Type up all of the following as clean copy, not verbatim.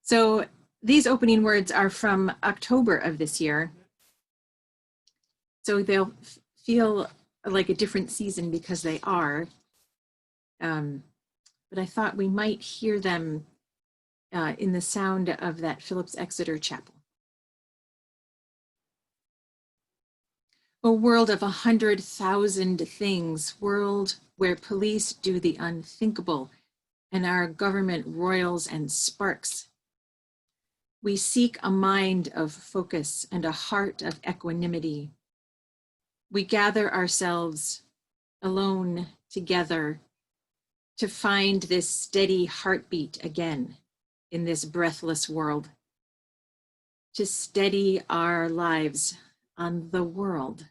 So these opening words are from October of this year. So they'll feel like a different season because they are. But I thought we might hear them in the sound of that Phillips Exeter chapel. A world of 100,000 things, world where police do the unthinkable and our government roils and sparks. We seek a mind of focus and a heart of equanimity. We gather ourselves alone together to find this steady heartbeat again in this breathless world, to steady our lives on the world,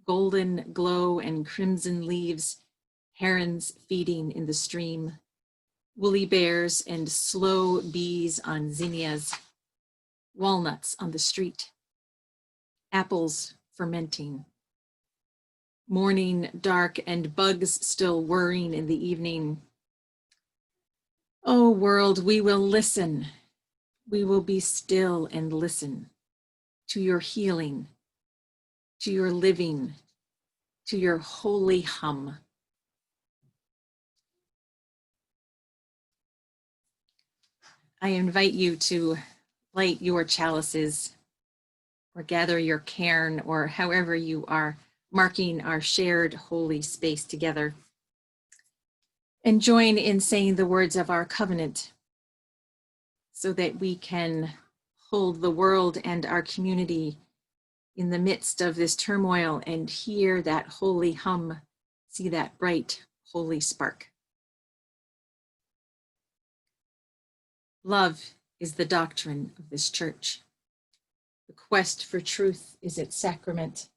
golden glow and crimson leaves, herons feeding in the stream, woolly bears and slow bees on zinnias, walnuts on the street, apples fermenting, morning dark and bugs still whirring in the evening. Oh world, we will listen. We will be still and listen to your healing, to your living, to your holy hum. I invite you to light your chalices or gather your cairn or however you are marking our shared holy space together, and join in saying the words of our covenant so that we can hold the world and our community in the midst of this turmoil and hear that holy hum, see that bright holy spark. Love is the doctrine of this church. The quest for truth is its sacrament,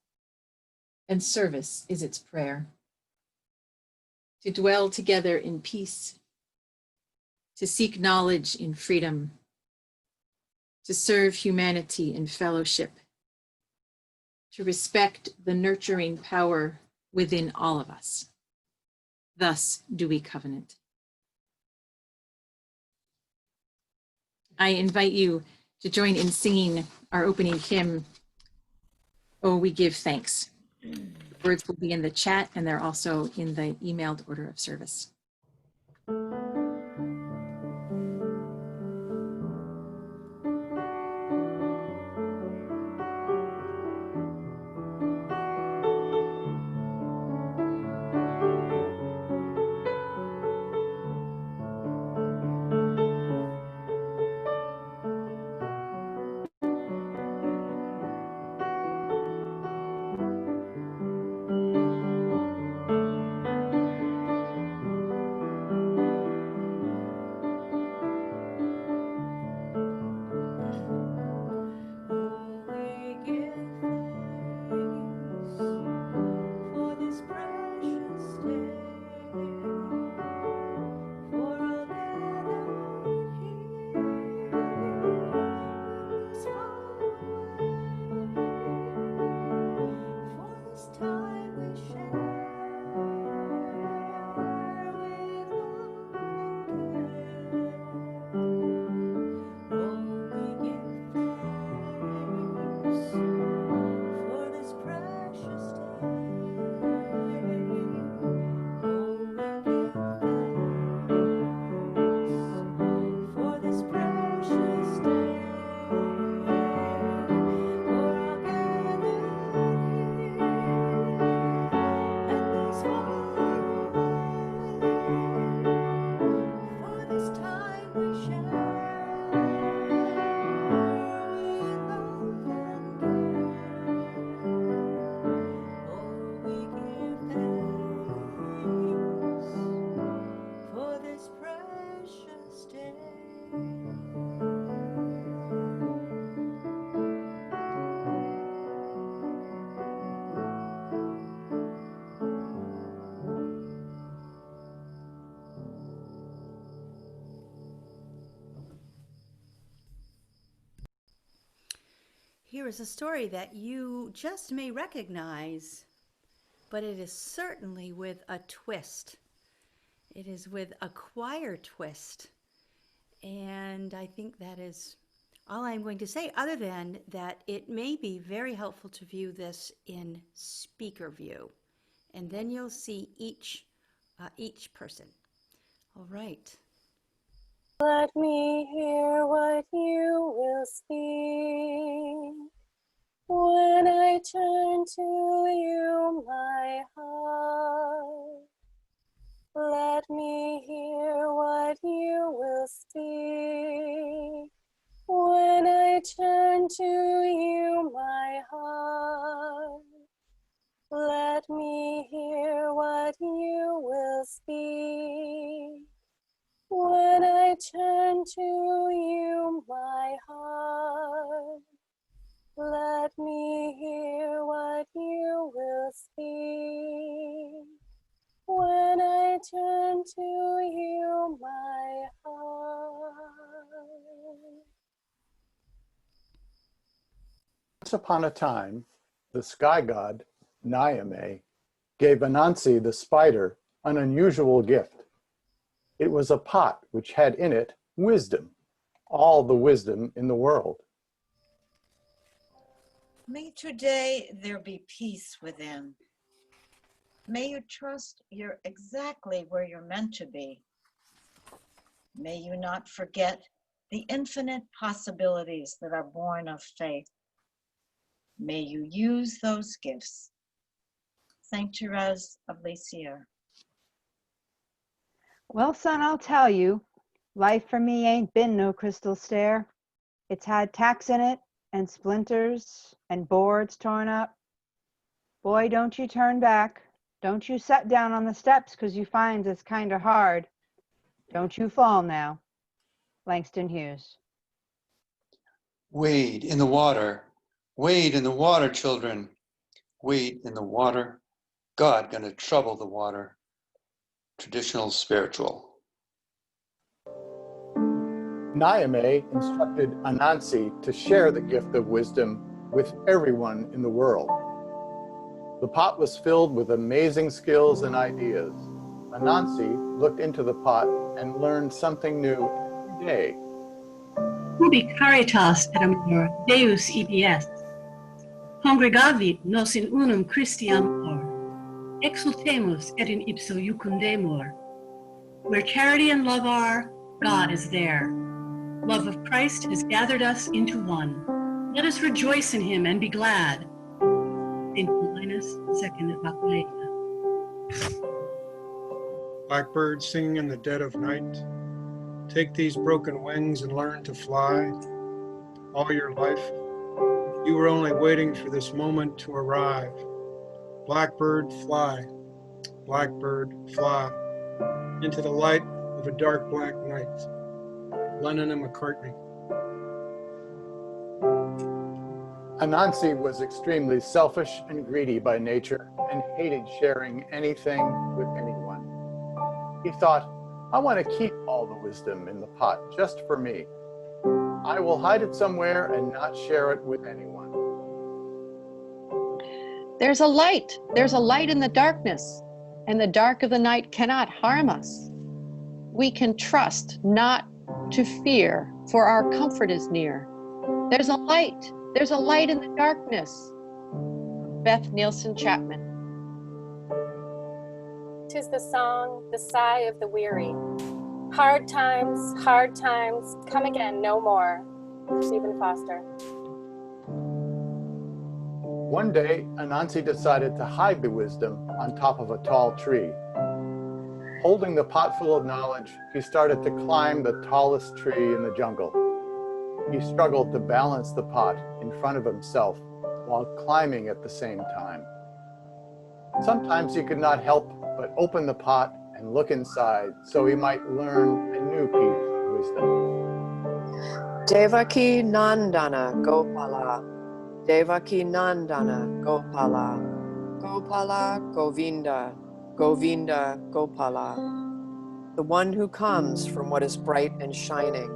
and service is its prayer. To dwell together in peace, to seek knowledge in freedom, to serve humanity in fellowship, to respect the nurturing power within all of us. Thus do we covenant. I invite you to join in singing our opening hymn, Oh, We Give Thanks. The words will be in the chat and they're also in the emailed order of service. Here is a story that you just may recognize, but it is certainly with a twist. It is with a choir twist. And I think that is all I'm going to say, other than that it may be very helpful to view this in speaker view. And then you'll see each person. All right. Let me hear what you will speak. When I turn to you, my heart, let me hear what you will speak. When I turn to you, my heart, let me hear what you will speak. When I turn to you, my heart, let me hear what you will speak. When I turn to you, my heart. Once upon a time, the sky god, Niame, gave Anansi the spider an unusual gift. It was a pot which had in it wisdom, all the wisdom in the world. May today there be peace within. May you trust you're exactly where you're meant to be. May you not forget the infinite possibilities that are born of faith. May you use those gifts. Saint Therese of Lisieux. Well, son, I'll tell you, life for me ain't been no crystal stair. It's had tacks in it and splinters and boards torn up. Boy, don't you turn back. Don't you set down on the steps 'cause you find it's kind of hard. Don't you fall now. Langston Hughes. Wade in the water. Wade in the water, children. Wade in the water. God gonna trouble the water. Traditional spiritual. Niame instructed Anansi to share the gift of wisdom with everyone in the world. The pot was filled with amazing skills and ideas. Anansi looked into the pot and learned something new every day. Ubi caritas et amor Deus ibi est. Congregavit nos in unum Christi amor. Exultemus et in ipso iucundemur. Where charity and love are, God is there. Love of Christ has gathered us into one. Let us rejoice in him and be glad. Saint Paulinus, second Apocrypha. Blackbirds singing in the dead of night. Take these broken wings and learn to fly. All your life, you were only waiting for this moment to arrive. Blackbird, fly. Blackbird, fly. Into the light of a dark black night. Lennon and McCartney. Anansi was extremely selfish and greedy by nature and hated sharing anything with anyone. He thought, I want to keep all the wisdom in the pot just for me. I will hide it somewhere and not share it with anyone. There's a light in the darkness, and the dark of the night cannot harm us. We can trust, not to fear, for our comfort is near. There's a light in the darkness. Beth Nielsen Chapman. 'Tis the song, the sigh of the weary. Hard times, come again no more. Stephen Foster. One day, Anansi decided to hide the wisdom on top of a tall tree. Holding the pot full of knowledge, he started to climb the tallest tree in the jungle. He struggled to balance the pot in front of himself while climbing at the same time. Sometimes he could not help but open the pot and look inside so he might learn a new piece of wisdom. Devaki Nandana Gopala, Devaki Nandana Gopala, Gopala Govinda, Govinda Gopala, the one who comes from what is bright and shining.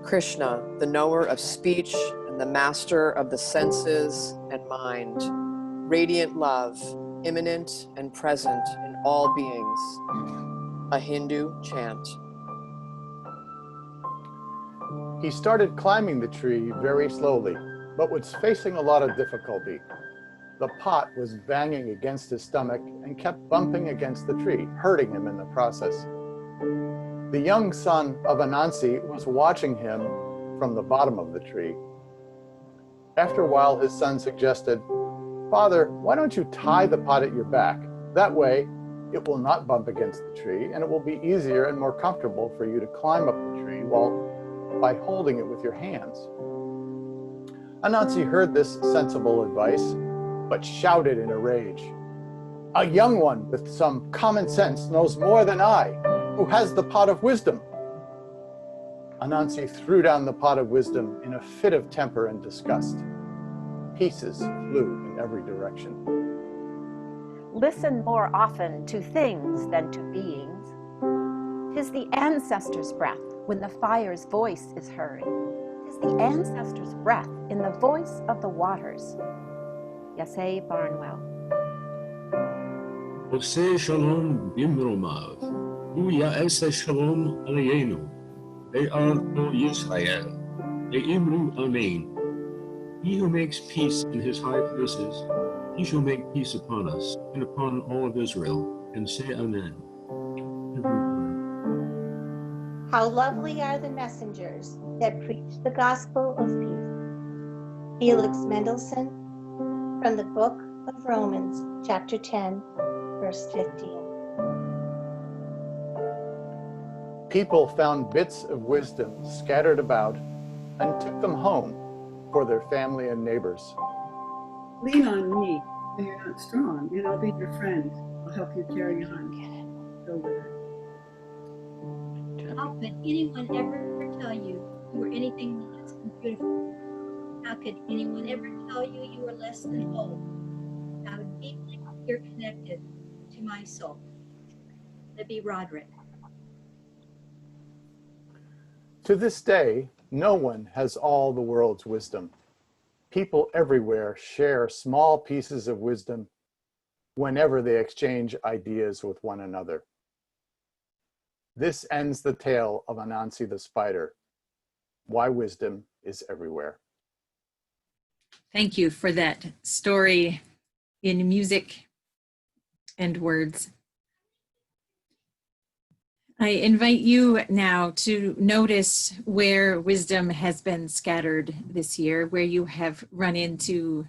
Krishna, the knower of speech and the master of the senses and mind. Radiant love, immanent and present in all beings. A Hindu chant. He started climbing the tree very slowly, but was facing a lot of difficulty. The pot was banging against his stomach and kept bumping against the tree, hurting him in the process. The young son of Anansi was watching him from the bottom of the tree. After a while, his son suggested, "Father, why don't you tie the pot at your back? That way, it will not bump against the tree, and it will be easier and more comfortable for you to climb up the tree by holding it with your hands." Anansi heard this sensible advice, but shouted in a rage, "A young one with some common sense knows more than I, who has the pot of wisdom." Anansi threw down the pot of wisdom in a fit of temper and disgust. Pieces flew in every direction. Listen more often to things than to beings. 'Tis the ancestors' breath when the fire's voice is heard. 'Tis the ancestors' breath in the voice of the waters. Yaseh Barnwell. Oseh shalom bimromav, hu ya'aseh shalom alayenu, be'arto Yisrael, be'imru amen. He who makes peace in his high places, he shall make peace upon us and upon all of Israel, and say amen. How lovely are the messengers that preach the gospel of peace. Felix Mendelssohn, from the book of Romans, chapter 10, verse 15. People found bits of wisdom scattered about and took them home for their family and neighbors. Lean on me when you're not strong, and I'll be your friend. I'll help you carry on. Go with it. How could anyone ever tell you you were anything less than beautiful? How could anyone ever tell you you were less than whole? How deeply you're connected to my soul. Libby Roderick. To this day, no one has all the world's wisdom. People everywhere share small pieces of wisdom whenever they exchange ideas with one another. This ends the tale of Anansi the spider, why wisdom is everywhere. Thank you for that story in music and words. I invite you now to notice where wisdom has been scattered this year, where you have run into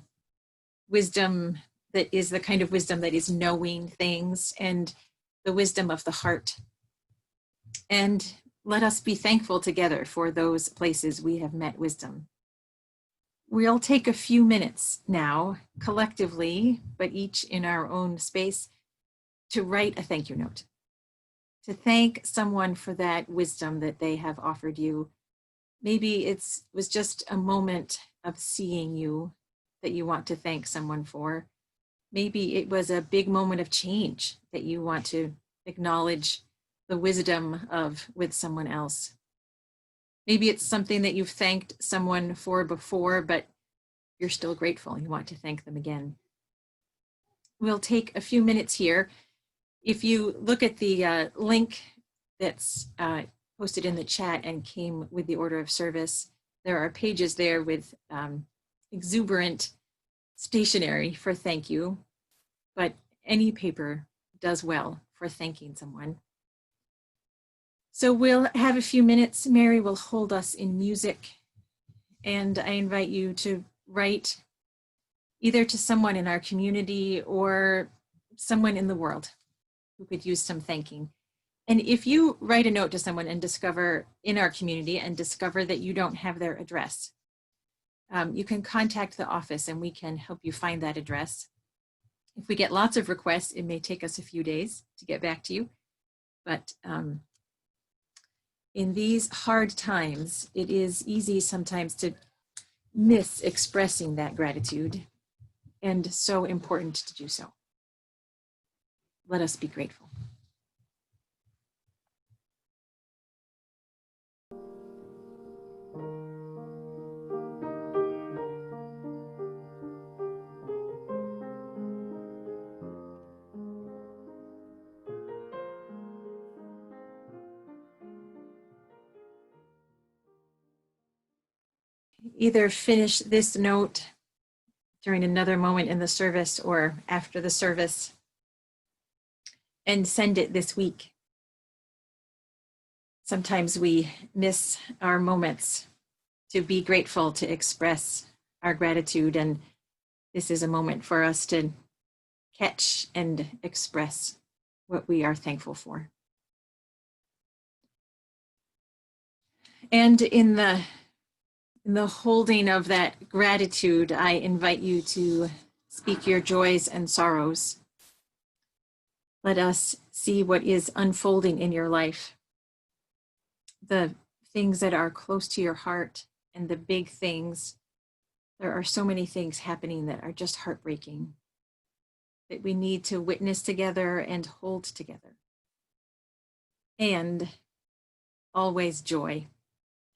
wisdom that is the kind of wisdom that is knowing things and the wisdom of the heart. And let us be thankful together for those places we have met wisdom. We'll take a few minutes now, collectively, but each in our own space, to write a thank you note, to thank someone for that wisdom that they have offered you. Maybe it was just a moment of seeing you that you want to thank someone for. Maybe it was a big moment of change that you want to acknowledge the wisdom of with someone else. Maybe it's something that you've thanked someone for before, but you're still grateful. You want to thank them again. We'll take a few minutes here. If you look at the link that's posted in the chat and came with the order of service, there are pages there with exuberant stationery for thank you, but any paper does well for thanking someone. So we'll have a few minutes. Mary will hold us in music, and I invite you to write either to someone in our community or someone in the world who could use some thanking. And if you write a note to someone and discover in our community and discover that you don't have their address, you can contact the office and we can help you find that address. If we get lots of requests, it may take us a few days to get back to you. But in these hard times, it is easy sometimes to miss expressing that gratitude, and so important to do so. Let us be grateful. either finish this note during another moment in the service or after the service and send it this week. Sometimes we miss our moments to be grateful, to express our gratitude, and this is a moment for us to catch and express what we are thankful for. And in the holding of that gratitude, I invite you to speak your joys and sorrows. Let us see what is unfolding in your life, the things that are close to your heart and the big things. There are so many things happening that are just heartbreaking, that we need to witness together and hold together. And always joy,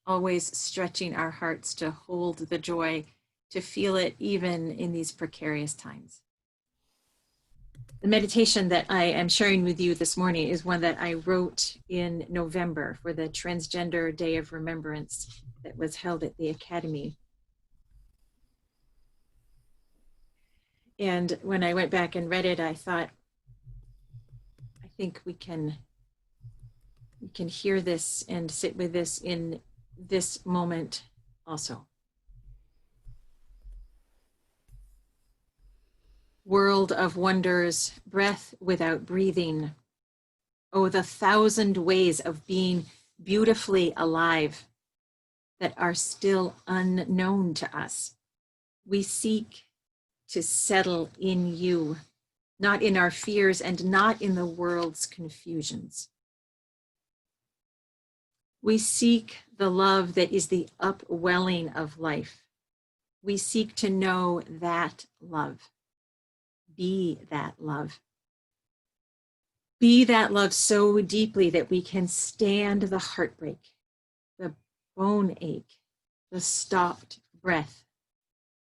always stretching our hearts to hold the joy, to feel it even in these precarious times. The meditation that I am sharing with you this morning is one that I wrote in November for the Transgender Day of Remembrance that was held at the Academy. And when I went back and read it, I thought, I think we can hear this and sit with this in this moment also. World of wonders, breath without breathing. Oh, the thousand ways of being beautifully alive that are still unknown to us. We seek to settle in you, not in our fears and not in the world's confusions. We seek the love that is the upwelling of life. We seek to know that love. Be that love. Be that love so deeply that we can stand the heartbreak, the bone ache, the stopped breath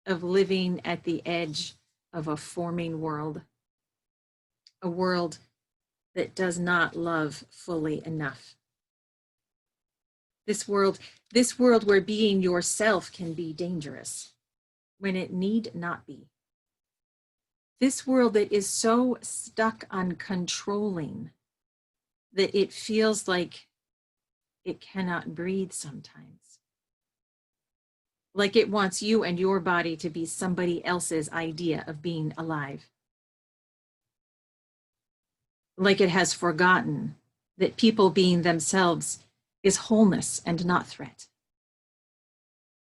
of living at the edge of a forming world, a world that does not love fully enough. This world where being yourself can be dangerous when it need not be. This world that is so stuck on controlling that it feels like it cannot breathe sometimes. Like it wants you and your body to be somebody else's idea of being alive. Like it has forgotten that people being themselves is wholeness and not threat.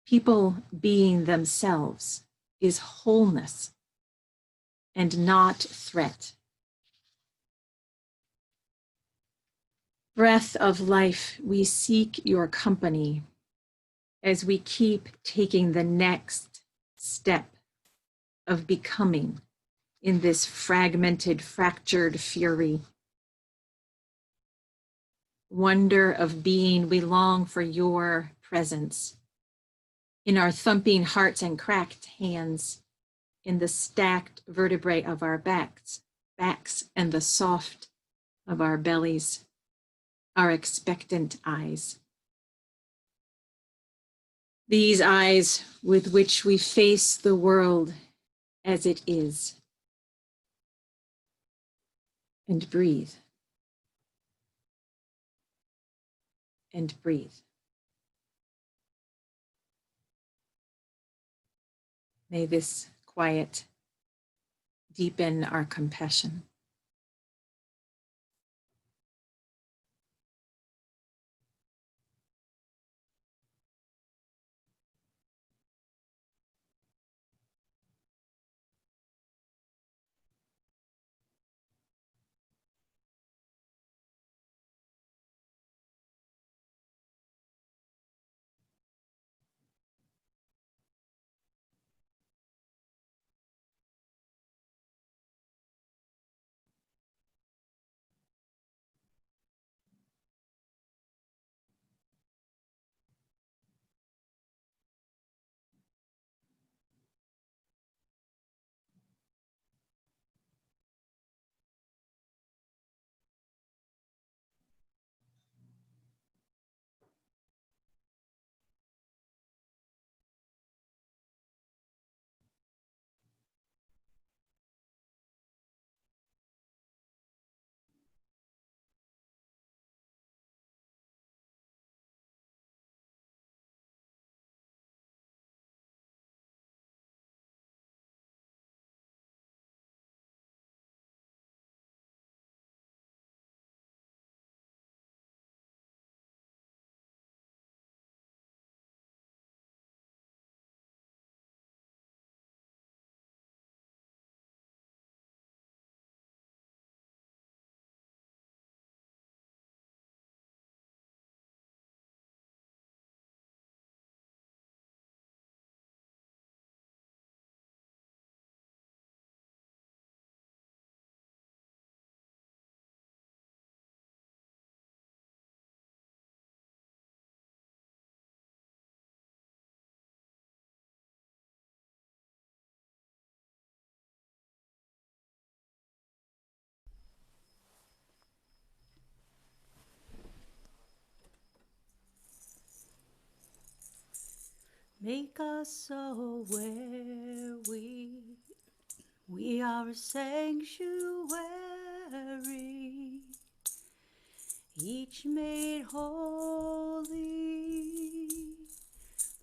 People being themselves is wholeness and not threat. Breath of life, we seek your company as we keep taking the next step of becoming in this fragmented, fractured fury. Wonder of being, we long for your presence in our thumping hearts and cracked hands, in the stacked vertebrae of our backs and the soft of our bellies, our expectant eyes. These eyes with which we face the world as it is. And breathe. And breathe. May this quiet deepen our compassion. Make us so where we are a sanctuary, each made holy,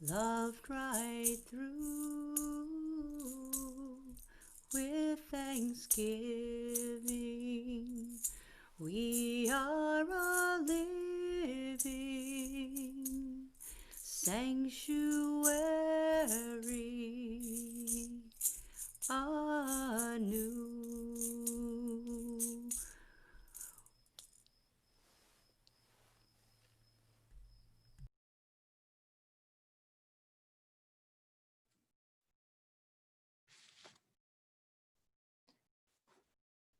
loved right through, with thanksgiving. We are a living sanctuary anew.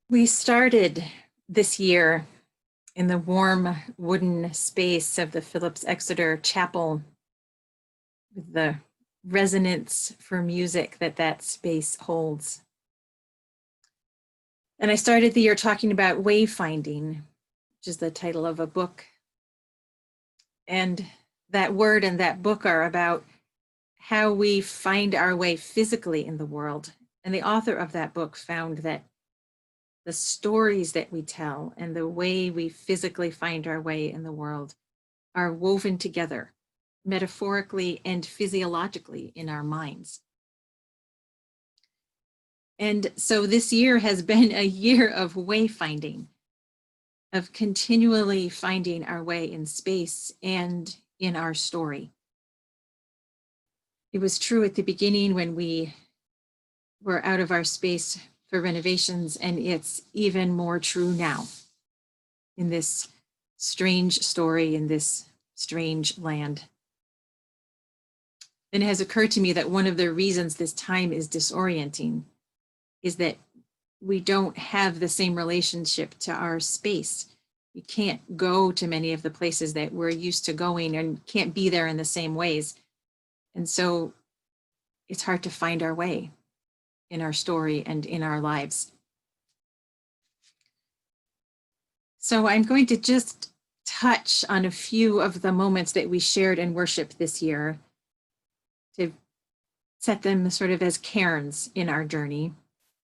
We started this year in the warm wooden space of the Phillips Exeter Chapel with the resonance for music that that space holds. And I started the year talking about wayfinding, which is the title of a book. And that word and that book are about how we find our way physically in the world. And the author of that book found that the stories that we tell and the way we physically find our way in the world are woven together, metaphorically and physiologically in our minds. And so this year has been a year of wayfinding, of continually finding our way in space and in our story. It was true at the beginning when we were out of our space for renovations, and it's even more true now in this strange story, in this strange land. And it has occurred to me that one of the reasons this time is disorienting is that we don't have the same relationship to our space. We can't go to many of the places that we're used to going and can't be there in the same ways. And so it's hard to find our way in our story and in our lives. So I'm going to just touch on a few of the moments that we shared in worship this year to set them sort of as cairns in our journey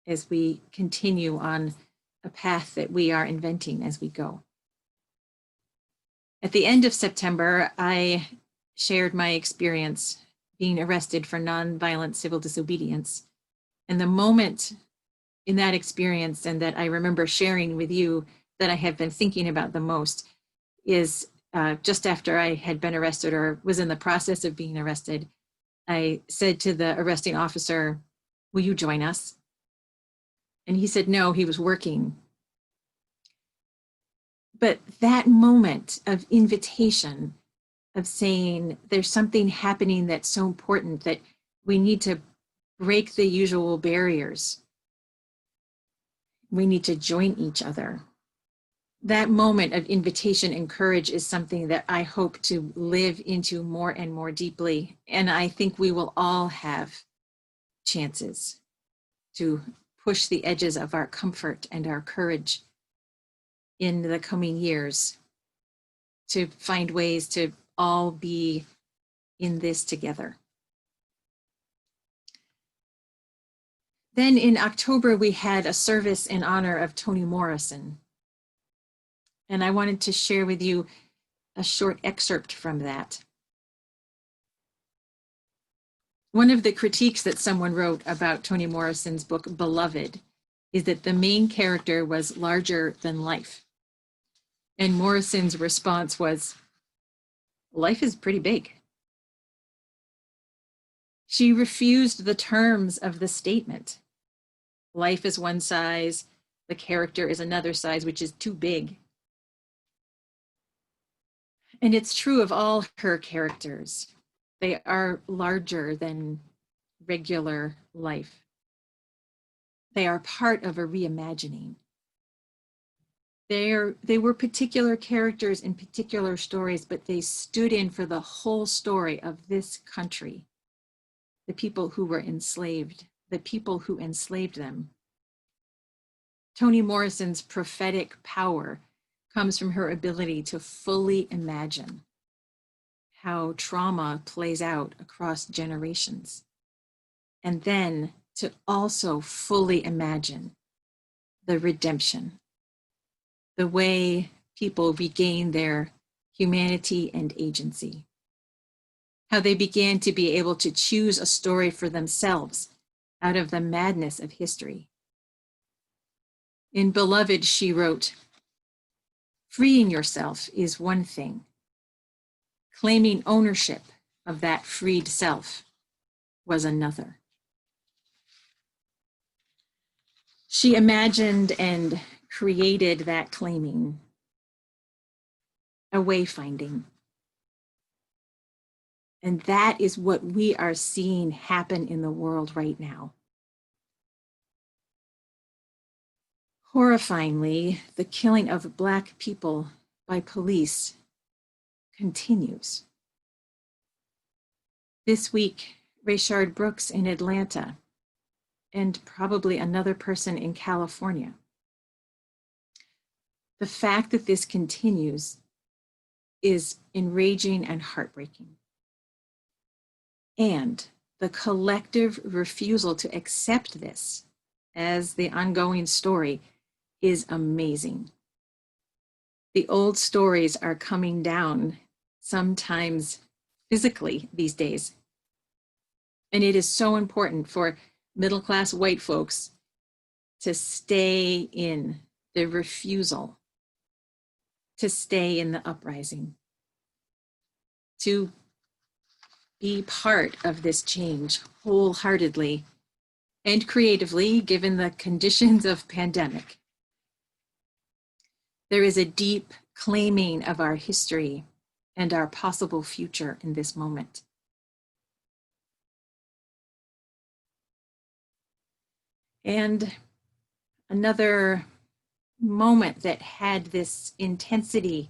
as we continue on a path that we are inventing as we go. At the end of September, I shared my experience being arrested for nonviolent civil disobedience. And the moment in that experience, and that I remember sharing with you, that I have been thinking about the most is just after I had been arrested or was in the process of being arrested, I said to the arresting officer, "Will you join us?" And he said, no, he was working. But that moment of invitation, of saying there's something happening that's so important that we need to break the usual barriers. We need to join each other. That moment of invitation and courage is something that I hope to live into more and more deeply. And I think we will all have chances to push the edges of our comfort and our courage in the coming years to find ways to all be in this together. Then in October, we had a service in honor of Toni Morrison. And I wanted to share with you a short excerpt from that. One of the critiques that someone wrote about Toni Morrison's book, Beloved, is that the main character was larger than life. And Morrison's response was, life is pretty big. She refused the terms of the statement. Life is one size, the character is another size, which is too big. And it's true of all her characters. They are larger than regular life. They are part of a reimagining. They were particular characters in particular stories, but they stood in for the whole story of this country, the people who were enslaved, the people who enslaved them. Toni Morrison's prophetic power comes from her ability to fully imagine how trauma plays out across generations. And then to also fully imagine the redemption, the way people regain their humanity and agency, how they began to be able to choose a story for themselves out of the madness of history. In Beloved, she wrote, "Freeing yourself is one thing. Claiming ownership of that freed self was another." She imagined and created that claiming, a wayfinding. And that is what we are seeing happen in the world right now. Horrifyingly, the killing of Black people by police continues. This week, Rayshard Brooks in Atlanta, and probably another person in California. The fact that this continues is enraging and heartbreaking. And the collective refusal to accept this as the ongoing story is amazing. The old stories are coming down, sometimes physically these days. And it is so important for middle-class white folks to stay in the refusal, to stay in the uprising, to be part of this change wholeheartedly and creatively, given the conditions of pandemic. There is a deep claiming of our history and our possible future in this moment. And another moment that had this intensity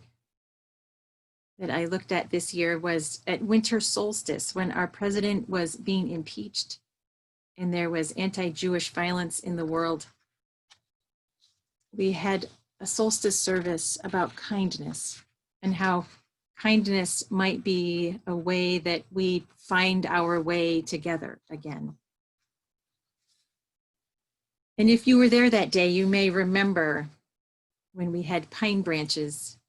that I looked at this year was at winter solstice, when our president was being impeached and there was anti-Jewish violence in the world. We had a solstice service about kindness and how kindness might be a way that we find our way together again. And if you were there that day, you may remember when we had pine branches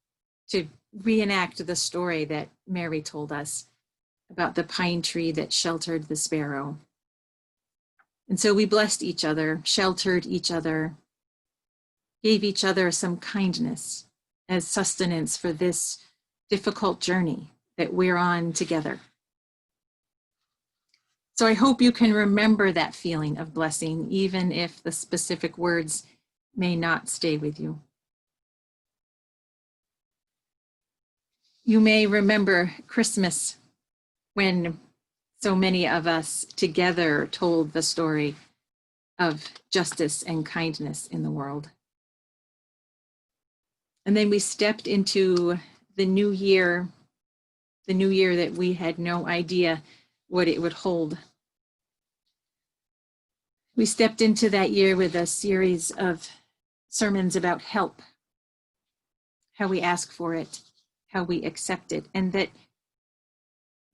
to reenact the story that Mary told us about the pine tree that sheltered the sparrow. And so we blessed each other, sheltered each other, gave each other some kindness as sustenance for this difficult journey that we're on together. So I hope you can remember that feeling of blessing, even if the specific words may not stay with you. You may remember Christmas, when so many of us together told the story of justice and kindness in the world. And then we stepped into the new year that we had no idea what it would hold. We stepped into that year with a series of sermons about help, how we ask for it, how we accept it, and that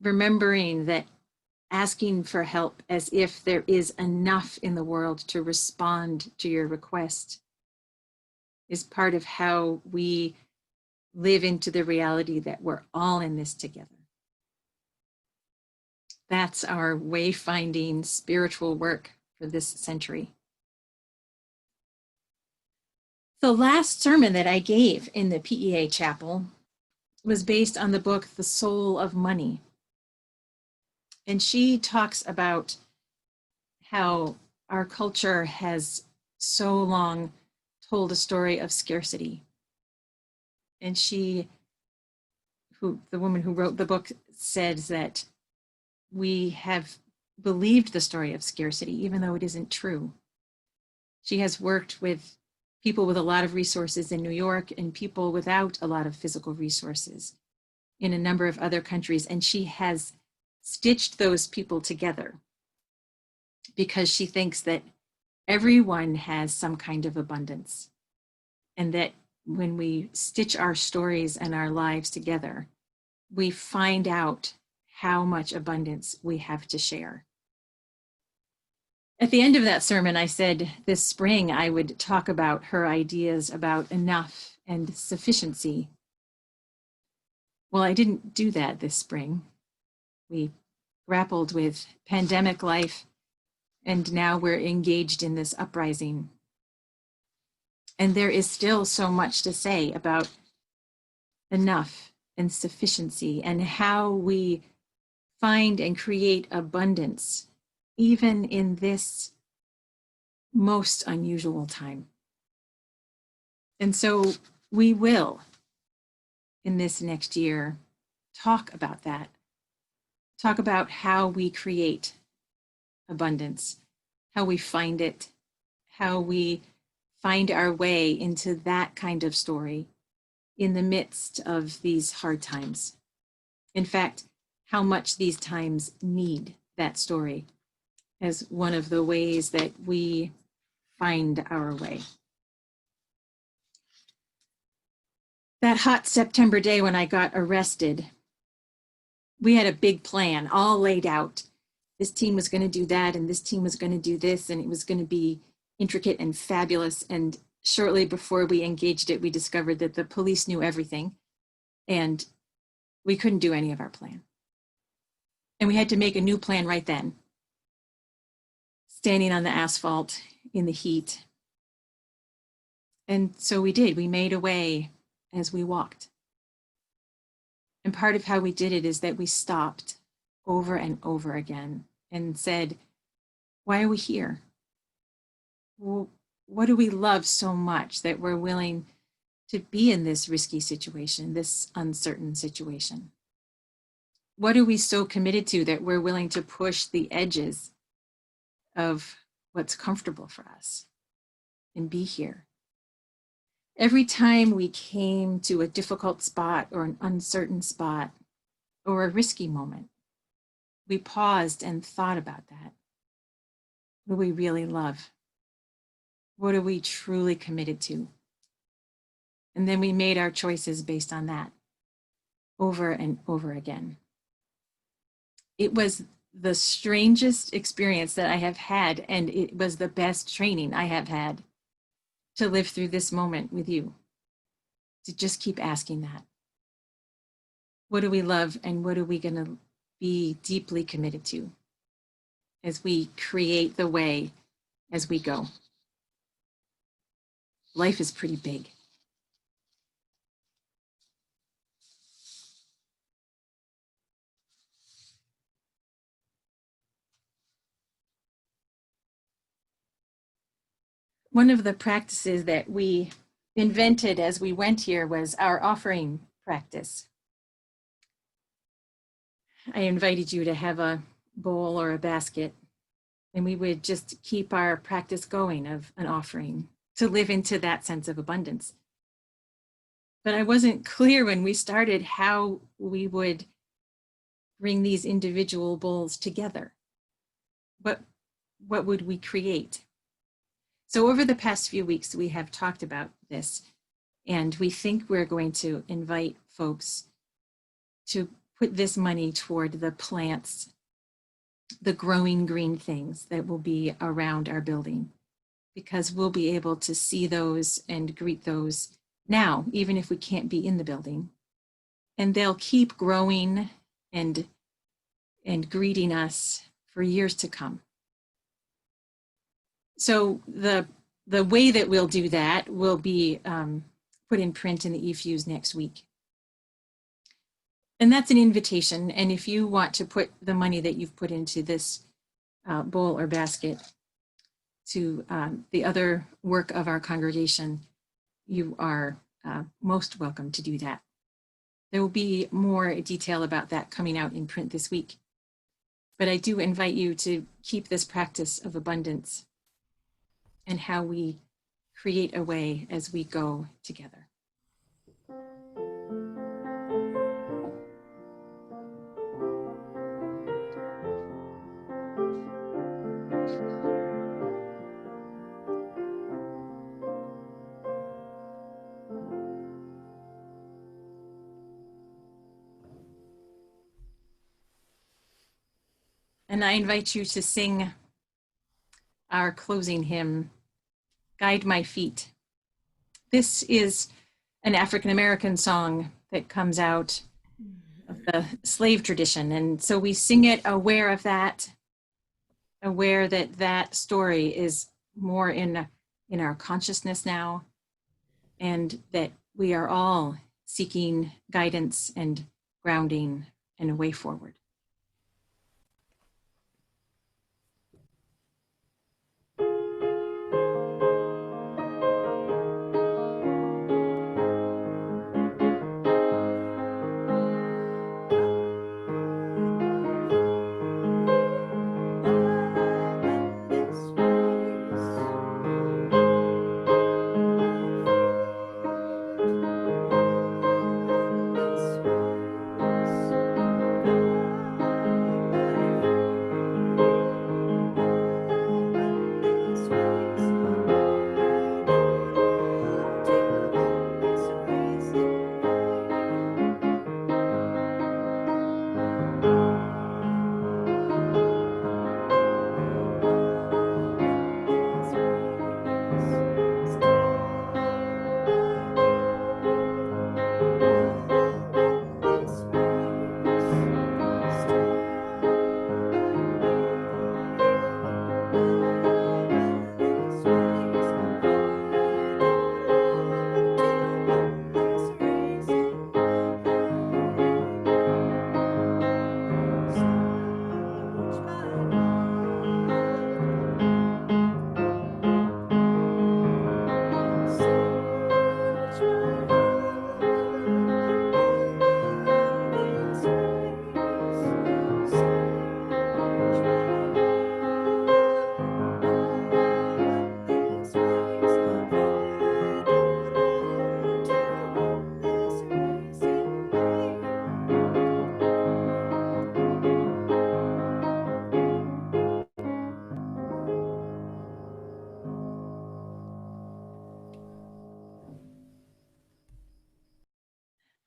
remembering that asking for help as if there is enough in the world to respond to your request is part of how we live into the reality that we're all in this together. That's our wayfinding spiritual work for this century. The last sermon that I gave in the PEA chapel was based on the book, The Soul of Money. And she talks about how our culture has so long told a story of scarcity. And the woman who wrote the book, says that we have believed the story of scarcity, even though it isn't true. She has worked with people with a lot of resources in New York and people without a lot of physical resources in a number of other countries. And she has stitched those people together because she thinks that everyone has some kind of abundance, and that when we stitch our stories and our lives together, we find out how much abundance we have to share. At the end of that sermon, I said this spring I would talk about her ideas about enough and sufficiency. Well, I didn't do that this spring. We grappled with pandemic life, and now we're engaged in this uprising. And there is still so much to say about enough and sufficiency and how we find and create abundance, even in this most unusual time. And so we will, in this next year, talk about that. Talk about how we create abundance, how we find it, how we find our way into that kind of story in the midst of these hard times. In fact, how much these times need that story as one of the ways that we find our way. That hot September day when I got arrested, we had a big plan all laid out. This team was going to do that, and this team was going to do this, and it was going to be intricate and fabulous. And shortly before we engaged it, we discovered that the police knew everything, and we couldn't do any of our plan. And we had to make a new plan right then, standing on the asphalt in the heat. And so we did. We made a way as we walked. And part of how we did it is that we stopped over and over again and said, why are we here? Well, what do we love so much that we're willing to be in this risky situation, this uncertain situation? What are we so committed to that we're willing to push the edges of what's comfortable for us and be here? Every time we came to a difficult spot or an uncertain spot or a risky moment, we paused and thought about that. What do we really love? What are we truly committed to? And then we made our choices based on that over and over again. It was the strangest experience that I have had, and it was the best training I have had to live through this moment with you, to just keep asking that. What do we love, and what are we going to be deeply committed to as we create the way as we go? Life is pretty big. One of the practices that we invented as we went here was our offering practice. I invited you to have a bowl or a basket, and we would just keep our practice going of an offering to live into that sense of abundance. But I wasn't clear when we started how we would bring these individual bowls together. What would we create? So over the past few weeks, we have talked about this, and we think we're going to invite folks to put this money toward the plants, the growing green things that will be around our building, because we'll be able to see those and greet those now, even if we can't be in the building. And they'll keep growing and greeting us for years to come. So the way that we'll do that will be put in print in the FUUSE next week. And that's an invitation. And if you want to put the money that you've put into this bowl or basket to the other work of our congregation, you are most welcome to do that. There will be more detail about that coming out in print this week. But I do invite you to keep this practice of abundance and how we create a way as we go together. And I invite you to sing our closing hymn, Guide My Feet. This is an African-American song that comes out of the slave tradition. And so we sing it aware of that, aware that that story is more in our consciousness now, and that we are all seeking guidance and grounding and a way forward.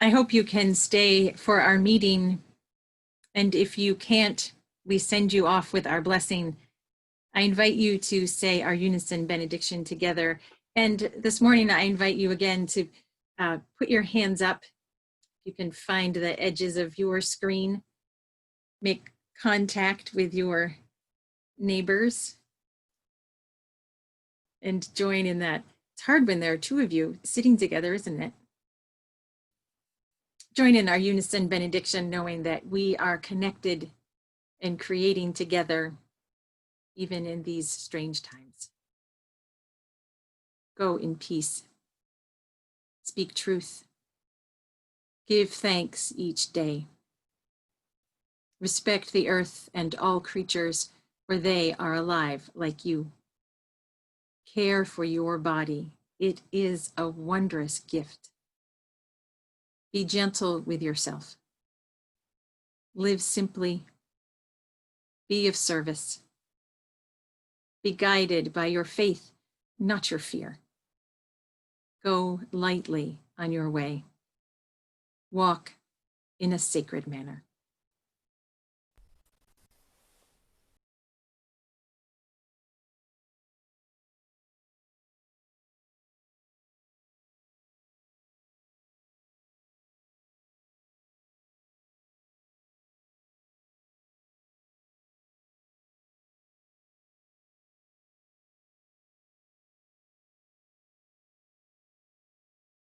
I hope you can stay for our meeting. And if you can't, we send you off with our blessing. I invite you to say our unison benediction together. And this morning, I invite you again to put your hands up. You can find the edges of your screen. Make contact with your neighbors and join in that. It's hard when there are two of you sitting together, isn't it? Join in our unison benediction, knowing that we are connected and creating together, even in these strange times. Go in peace. Speak truth. Give thanks each day. Respect the earth and all creatures, for they are alive like you. Care for your body. It is a wondrous gift. Be gentle with yourself. Live simply. Be of service. Be guided by your faith, not your fear. Go lightly on your way. Walk in a sacred manner.